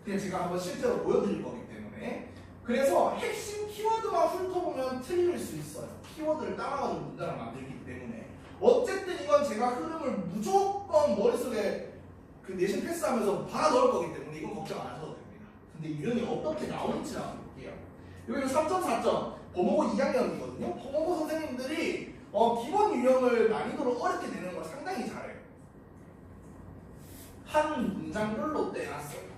그냥 제가 한번 실제로 보여드릴 거기 때문에. 그래서 핵심 키워드만 훑어보면 틀릴 수 있어요. 키워드를 따라가지고 문장을 만들기 때문에. 어쨌든 이건 제가 흐름을 무조건 머릿속에 그 내신 패스하면서 박아 넣을 거기 때문에 이건 걱정 안 하셔도 됩니다. 근데 유형이 어떻게 나오는지 한번 볼게요. 여기는 3.4점 범어고 2학년이거든요. 범어고 선생님들이 기본 유형을 난이도를 어렵게 내는 걸 상당히 잘해요. 한 문장별로 떼놨어요.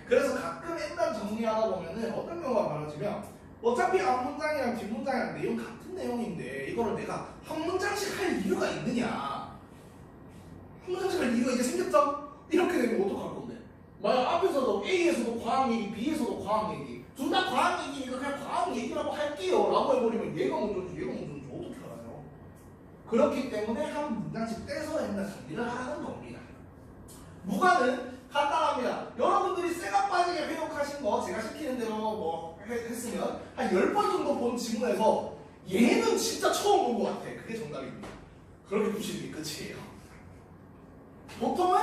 그래서 가끔 N단 정리하다 보면은 어떤 경우가 많아지면 어차피 앞문장이랑 뒷문장이랑 내용 같은 내용인데 이거를 내가 한 문장씩 할 이유가 있느냐? 한 문장씩 할 이유가 이제 생겼죠? 이렇게 되면 어떡할 건데? 만약 앞에서도 A에서도 과학 얘기, B에서도 과학 얘기, 둘 다 과학 얘기니까 그냥 과학 얘기라고 할게요 라고 해버리면 얘가 먼저지 얘가 먼저지 어떻게 알아요? 그렇기 때문에 한 문장씩 떼서 옛날 정리를 하는 겁니다. 무관은 간단합니다. 여러분들이 쇠가 빠지게 회복하신 거 제가 시키는 대로 뭐 했으면 한 10번 정도 본 지문에서 얘는 진짜 처음 본 것 같아. 그게 정답입니다. 그렇게 푸시는 게 끝이에요. 보통은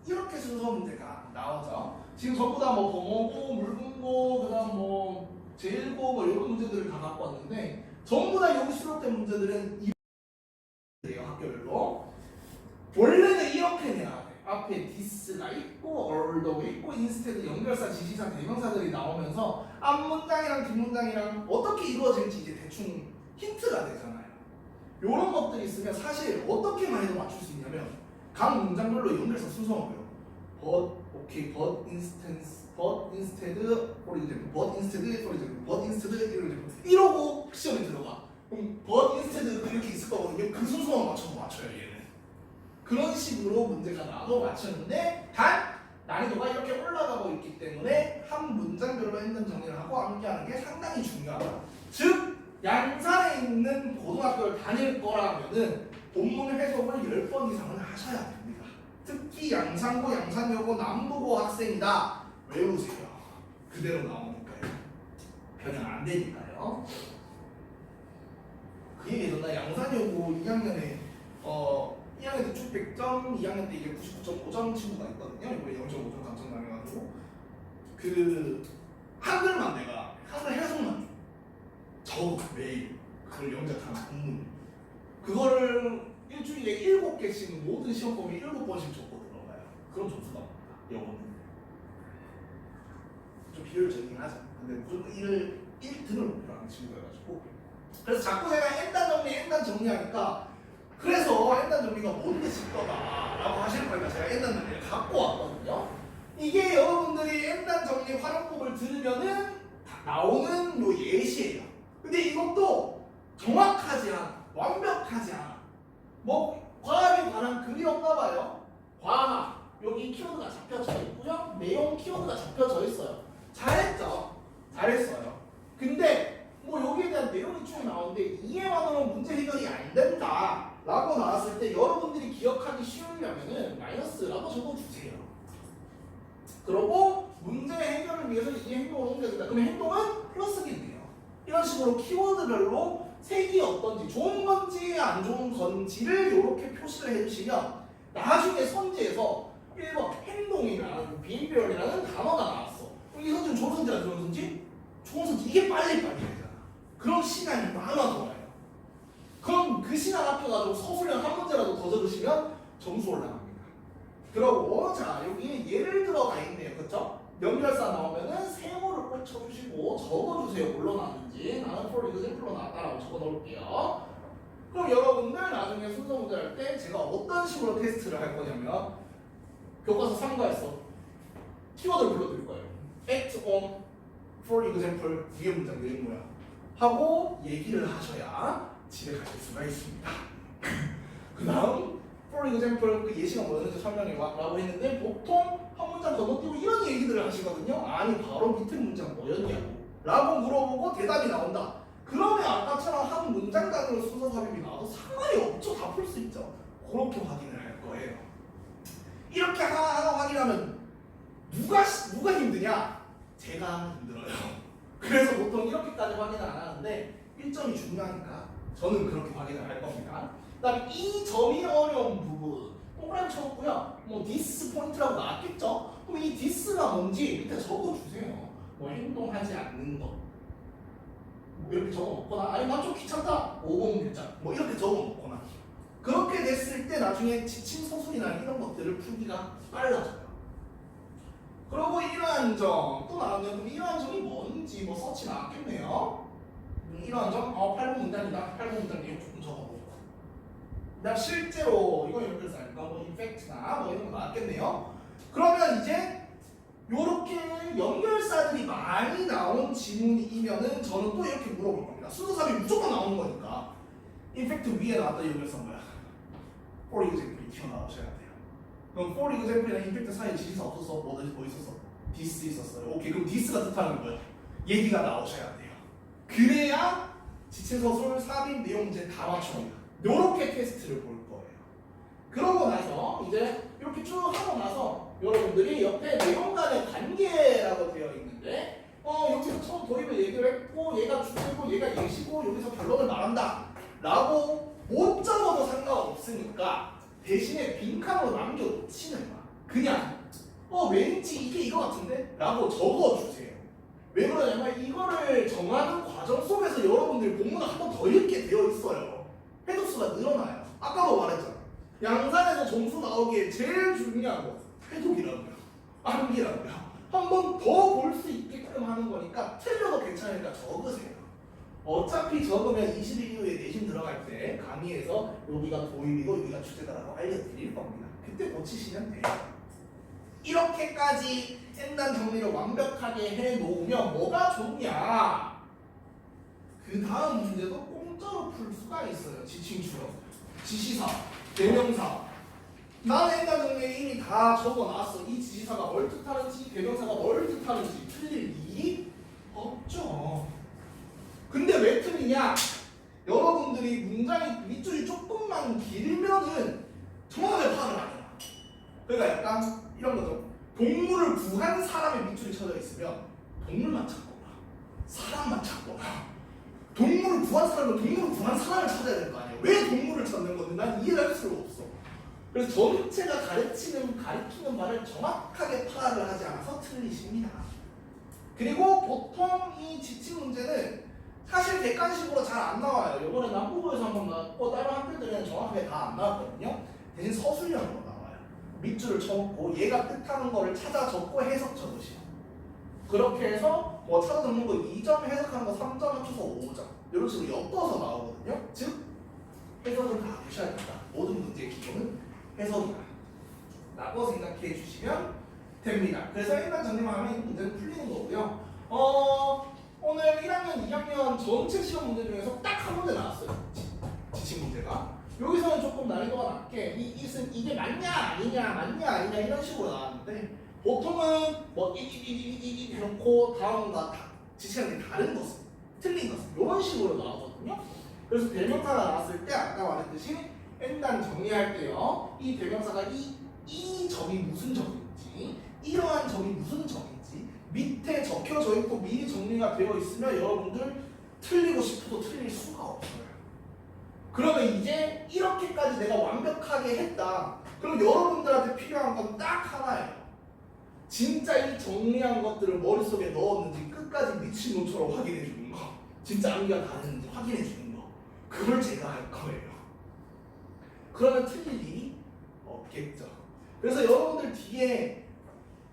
이렇게 순서 문제가 나오죠. 지금 전부 다 뭐 범어고, 물분고, 그 다음 뭐 제일고 뭐 이런 문제들을 다 갖고 왔는데 전부 다 여기 수록된 문제들은 이래요. 학교별로. 원래는 이렇게 내야 돼. 앞에 this가 있고 although 있고 instead 연결사, 지시사, 대명사들이 나오면서 앞문장이랑 뒷문장이랑 어떻게 이루어질지 이제 대충 힌트가 되잖아요. 이런 것들이 있으면 사실 어떻게만 해도 맞출 수 있냐면 각 문장별로 연결사 순서고요. but, okay, but instance, but instead, for example, but instead, for example, but instead 이러고 시험에 들어가. 그럼 but instead 이렇게 있을 거거든요. 그 순서만 맞춰서 맞춰요 얘는. 그런 식으로 문제가 나도 맞추는데 단 난이도가 이렇게 올라가고 있기 때문에 한 문장별로 했는 정리를 하고 암기하는 게 상당히 중요하다. 즉 양산에 있는 고등학교를 다닐 거라면은 본문 해석을 10번 이상은 하셔야 됩니다. 특히 양산고, 양산여고, 남부고 학생이다. 외우세요. 그대로 나오니까요. 변형 안 되니까요. 그 얘기 했나? 양산여고 2학년에 1학년 때 쭉 100점, 2학년 때 이제 99.5점 친구가 있거든요. 이번에 0.5점 감점당해가지고 그 한글만 내가 한글 해석만 적어 매일 그걸 영작하는 공문 그거를 일주일에 7개씩 모든 시험 범위 7번씩 적고 들어가요. 그럼 점수 나옵니다. 영어는 좀 비효율적이긴 하죠. 근데 무조건 1등을 목표로 하는 친구여가지고 그래서 자꾸 제가 N단 정리하니까 그래서 N단 정리가 뭔데 싶더라 라고 하실 거니까 제가 N단 정리를 갖고 왔거든요. 이게 여러분들이 N단 정리 활용법을 들으면은 나오는 요 예시예요. 근데 이것도 정확하지 않아. 완벽하지 않아. 뭐 과학에 관한 글이 없나 봐요. 과학 여기 키워드가 잡혀져 있고요. 내용 키워드가 잡혀져 있어요. 잘했죠? 잘했어요. 근데 뭐 여기에 대한 내용이 쭉 나오는데 이해만으로는 문제 해결이 안 된다 라고 나왔을 때 여러분들이 기억하기 쉬우려면은 마이너스라고 적어주세요. 그러고 문제 해결을 위해서 이 행동을 옮겨야 된다. 그러면 행동은 플러스겠네요. 이런 식으로 키워드별로 색이 어떤지 좋은 건지 안 좋은 건지를 이렇게 표시를 해주시면 나중에 선지에서 1번 행동이라는 behavior이라는 단어가 나왔어. 이 선지는 좋은 선지 안 좋은 선지? 좋은 선지. 이게 빨리 되잖아. 그럼 시간이 많아 더 와요. 그럼 그 시간 아껴가지고 서술형 한 문제라도 더 적으시면 점수 올라갑니다. 그러고 자 여기 예를 들어가 있네요. 그쵸? 연결사 나오면은 세모를 꼭 쳐주시고 적어주세요. 뭘로 나왔는지. 나는 for example로 나왔다라고 적어놓을게요. 그럼 여러분들 나중에 순서 문제 할 때 제가 어떤 식으로 테스트를 할 거냐면 교과서 참고해서 키워드를 불러드릴 거예요. act on, for example, 위에 문장 내용 뭐야? 하고 얘기를 하셔야 집에 가실 수가 있습니다. 그 다음 for example 그 예시가 뭐였는지 설명해봐 라고 했는데 보통 한 문장 건너뛰고 이런 얘기들을 하시거든요. 아니 바로 밑에 문장 뭐였냐고 라고 물어보고 대답이 나온다. 그러면 아까처럼 한 문장 단위로 순서 삽입이 나와도 상관이 없죠. 다 풀 수 있죠. 그렇게 확인을 할 거예요. 이렇게 하나 확인하면 누가 힘드냐? 제가 힘들어요. 그래서 보통 이렇게까지 확인을 안 하는데 1점이 중요하니까 저는 그렇게 확인을 할 겁니다. 그 다음에 이 점이 어려운 부분 동그라미 쳐놓고요. 뭐 this 포인트라고 나왔겠죠? 그럼 이 this가 뭔지 밑에 적어주세요. 뭐 행동하지 않는 것 뭐 이렇게 적어놓거나 아니면 좀 귀찮다 50문장 뭐 이렇게 적어놓거나 그렇게 됐을 때 나중에 지침 서술이나 이런 것들을 풀기가 빨라져요. 그리고 이러한 점 또 나오면 그럼 이러한 점이 뭔지 뭐 서치 나왔겠네요. 이러한 점 8번 문장이다. 8번 문장 내용 조금 적어보고 그다음 실제로 이건 연결사니까 뭐 인팩트나 뭐 이런 거 나왔겠네요. 그러면 이제 요렇게 연결사들이 많이 나온 지문이면은 저는 또 이렇게 물어볼 겁니다. 순서삽이 무조건 나오는 거니까. 인팩트 위에 나왔던 연결사 뭐야? for example이 튀어나오셔야 돼요. 그럼 for example이랑 인팩트 사이에 지시사 없었어? 뭐 있었어? this 있었어요. 오케이, 그럼 this가 뜻하는 거예요. 얘기가 나오셔야 돼요. 그래야 지체서술, 삽입, 내용 문제 다 맞춥니다. 요렇게 테스트를 볼 거예요. 그러고 나서 이제 이렇게 쭉 하고 나서 여러분들이 옆에 내용 간의 관계라고 되어 있는데 여기서 처음 도입을 얘기를 했고 얘가 주제고 얘가 예시고 여기서 결론을 말한다 라고 못 적어도 상관없으니까 대신에 빈칸으로 남겨놓지는 마. 그냥 왠지 이게 이거 같은데? 라고 적어주세요. 왜 그러냐면 이거를 정하는 과정 속에서 여러분들 본문을 한 번 더 읽게 되어 있어요. 해독수가 늘어나요. 아까도 말했잖아. 양산에서 점수 나오기에 제일 중요한 거 해독이라고요. 암기라고요. 한 번 더 볼 수 있게끔 하는 거니까 틀려도 괜찮으니까 적으세요. 어차피 적으면 20일 이후에 내신 들어갈 때 강의에서 여기가 도입이고 여기가 주제다라고 알려드릴 겁니다. 그때 고치시면 돼요. 이렇게까지 N단 정리를 완벽하게 해놓으면 뭐가 좋냐? 그 다음 문제도 공짜로 풀 수가 있어요. 지칭추론, 지시사, 대명사. 나는 N단 정리에 이미 다 적어놨어. 이 지시사가 뭘 뜻하는지, 대명사가 뭘 뜻하는지 틀릴 일이 없죠. 근데 왜 틀리냐? 여러분들이 문장이 밑줄이 조금만 길면은 정확하게 파악을 안 해요. 그러니까 약간 이런 거죠. 동물을 구한 사람의 밑줄이 쳐져 있으면 동물만 찾거나 사람만 찾거나 동물을 구한 사람은 동물을 구한 사람을 찾아야 될 거 아니에요. 왜 동물을 찾는 건데 난 이해할 수가 없어. 그래서 전체가 가리키는 바를 정확하게 파악을 하지 않아서 틀리십니다. 그리고 보통 이 지침 문제는 사실 객관식으로 잘 안 나와요. 이번에 남부고에서 한번 나왔고 다른 학교들은 정확하게 다 안 나왔거든요. 대신 서술형으로 나와요. 밑줄을 쳐놓고 얘가 뜻하는 거를 찾아 적고 해석 적으시오. 그렇게 해서 뭐 찾아 적는 거 2점, 해석하는 거 3점 합쳐서 5점 이런 식으로 엮어서 나오거든요. 즉 해석은 다 하셔야 된다. 모든 문제의 기본은 해석이다 라고 생각해 주시면 됩니다. 그래서 일단 정리만 하면 이 문제는 풀리는 거고요. 오늘 1학년, 2학년 전체 시험 문제 중에서 딱 한 문제 나왔어요. 지침 문제가. 여기서는 조금 난이도가 낮게 이게 맞냐 아니냐 맞냐 아니냐 이런 식으로 나왔는데 보통은 뭐 해놓고 다음과 지시하는 게 다른 것은 틀린 것은 이런 식으로 나오거든요. 그래서 대명사가 나왔을 때 아까 말했듯이 N단 정리할 때요. 이 대명사가 이 점이 무슨 점인지 이러한 점이 무슨 점인지 밑에 적혀져 있고 미리 정리가 되어 있으면 여러분들 틀리고 싶어도 틀릴 수가 없어요. 그러면 이제 이렇게까지 내가 완벽하게 했다. 그럼 여러분들한테 필요한 건 딱 하나예요. 진짜 이 정리한 것들을 머릿속에 넣었는지 끝까지 미친놈처럼 확인해 주는 거. 진짜 암기가 다 됐는지 확인해 주는 거. 그걸 제가 할 거예요. 그러면 틀릴 일이 없겠죠. 그래서 여러분들 뒤에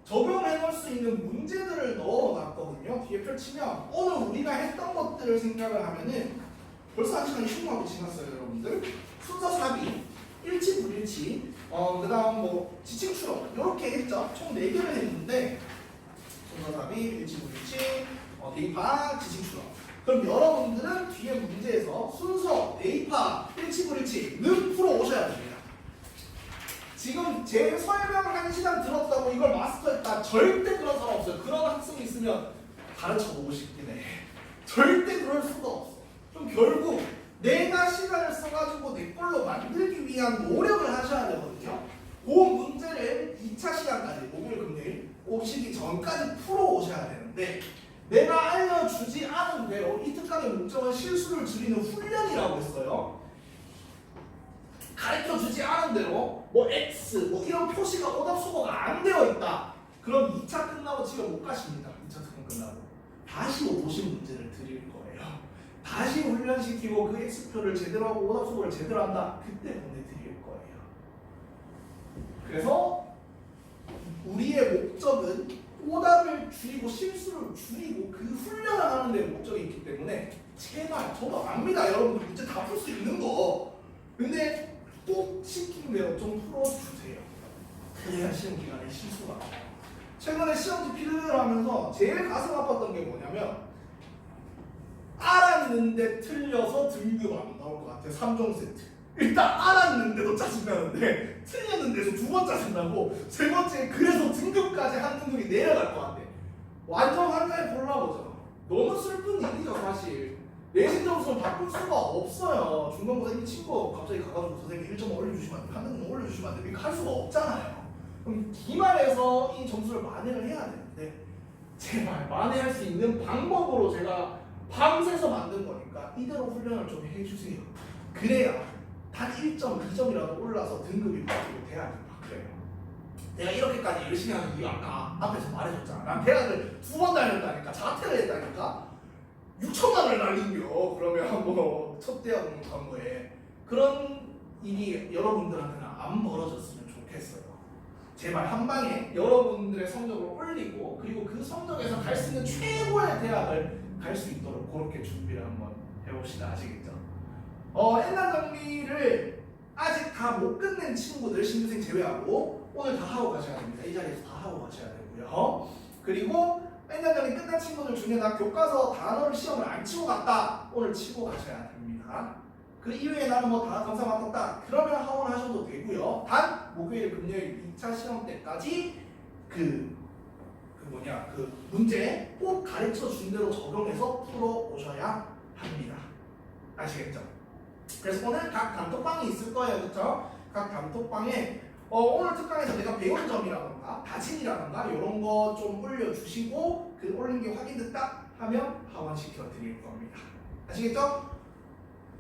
적용해 놓을 수 있는 문제들을 넣어놨거든요. 뒤에 펼치면 오늘 우리가 했던 것들을 생각을 하면은 벌써 1시간이 흉하고 지났어요, 여러분들. 순서 삽입, 일치 불일치, 그 다음 뭐 지칭 추론 이렇게 했죠. 총 4개를 했는데 순서 삽입, 일치 불일치, 대입학, 지칭 추론. 그럼 여러분들은 뒤에 문제에서 순서, 대입학, 일치 불일치는 풀어 오셔야 됩니다. 지금 제 설명 1시간 들었다고 이걸 마스터했다 절대 그런 사람 없어요. 그런 학생이 있으면 가르쳐보고 싶긴 해. 절대 그럴 수가 없어. 그럼 결국 내가 시간을 써가지고 내 걸로 만들기 위한 노력을 하셔야 되거든요. 그 문제를 2차 시간까지 목요일 금요일 오시기 전까지 풀어 오셔야 되는데 내가 알려주지 않은 대로 이 특강의 목적은 실수를 줄이는 훈련이라고 했어요. 가르쳐주지 않은 대로 뭐 X 뭐 이런 표시가 오답수고가 안 되어 있다. 그럼 2차 끝나고 집에 못 가십니다. 2차 특강 끝나고 다시 오신 문제를 드릴 거예요. 다시 훈련시키고 그 X표를 제대로 하고 오답수고를 제대로 한다. 그때 보내드릴 거예요. 그래서 우리의 목적은 오답을 줄이고 실수를 줄이고 그 훈련을 하는 데 목적이 있기 때문에 제발 저도 압니다. 여러분들 문제 다 풀 수 있는 거. 근데 꼭 시킨 대로 좀 풀어주세요. 그래야 시험 기간에 실수가 안 나요. 최근에 시험지 필기를 하면서 제일 가슴 아팠던 게 뭐냐면 알았는데 틀려서 등급 안 나올 것 같아요. 3종 세트. 일단 알았는데도 짜증나는데 틀렸는데도 두 번 짜증나고 세 번째 그래서 등급까지 한 등급이 내려갈 것 같아. 완전 한가에 골라보죠. 너무 슬픈 일이죠 사실. 내신 점수는 바꿀 수가 없어요. 중간고사 이 친구 갑자기 가가지고 선생님 1점 올려주시면 안 돼요? 한 등급 올려주시면 안 돼요? 이거 할 수가 없잖아요. 그럼 기말에서 이 점수를 만회를 해야 되는데 제발 만회할 수 있는 방법으로 제가 밤새서 만든 거니까 이대로 훈련을 좀 해주세요. 그래야 단 1점, 2점이라도 올라서 등급이 바뀌고 대학을 바뀌어요. 내가 이렇게까지 열심히 하는 이유 아까 앞에서 말해줬잖아. 난 대학을 2번 다녔다니까. 자퇴를 했다니까. 6천만 원을 날린겨. 그러면 뭐 첫 대학 간 거에 그런 일이 여러분들한테는 안 벌어졌으면 좋겠어요. 제발 한 방에 여러분들의 성적을 올리고 그리고 그 성적에서 갈 수 있는 최고의 대학을 갈 수 있도록 그렇게 준비를 한번 해봅시다. 아시겠죠? 엔단 정리를 아직 다 못 끝낸 친구들 신규생 제외하고 오늘 다 하고 가셔야 됩니다. 이 자리에서 다 하고 가셔야 되고요. 그리고 엔단 정리 끝난 친구들 중에 나 교과서 단어를 시험을 안 치고 갔다. 오늘 치고 가셔야 됩니다. 그 이후에 나는 뭐 다 검사 맡았다. 그러면 하원 하셔도 되고요. 단 목요일, 금요일 2차 시험 때까지 그 문제 꼭 가르쳐 준 대로 적용해서 풀어 오셔야 합니다. 아시겠죠? 그래서 오늘 각 단톡방이 있을 거예요, 그렇죠? 각 단톡방에 오늘 특강에서 내가 배운 점이라던가 다짐이라던가 이런 거 좀 올려주시고 그 올린 게 확인됐다 하면 하원시켜 드릴 겁니다. 아시겠죠?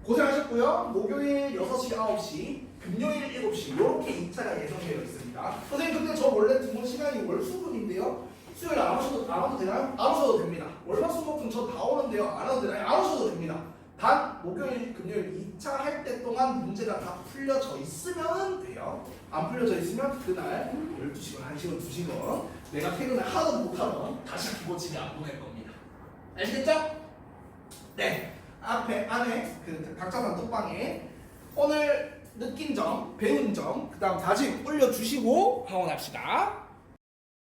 고생하셨고요. 목요일 6시, 9시, 금요일 7시 이렇게 2차가 예정되어 있습니다. 선생님 근데 저 원래 등본 시간이 월수금인데요. 수요일 안 와도 되나요? 안 오셔도 됩니다. 월화수목금 저 다 오는데요. 안 와도 되나요? 안 오셔도 됩니다. 단 목요일, 금요일 2차 할 때 동안 문제가 다 풀려져 있으면 돼요. 안 풀려져 있으면 그날 12시간, 1시간, 2시간 내가 퇴근을 하든 못하든 다시 기본집에 안 보낼 겁니다. 아시겠죠? 네. 안에 그 각자 단톡방에 오늘 느낀 점, 배운 점, 그 다음 다짐 올려주시고 하원합시다.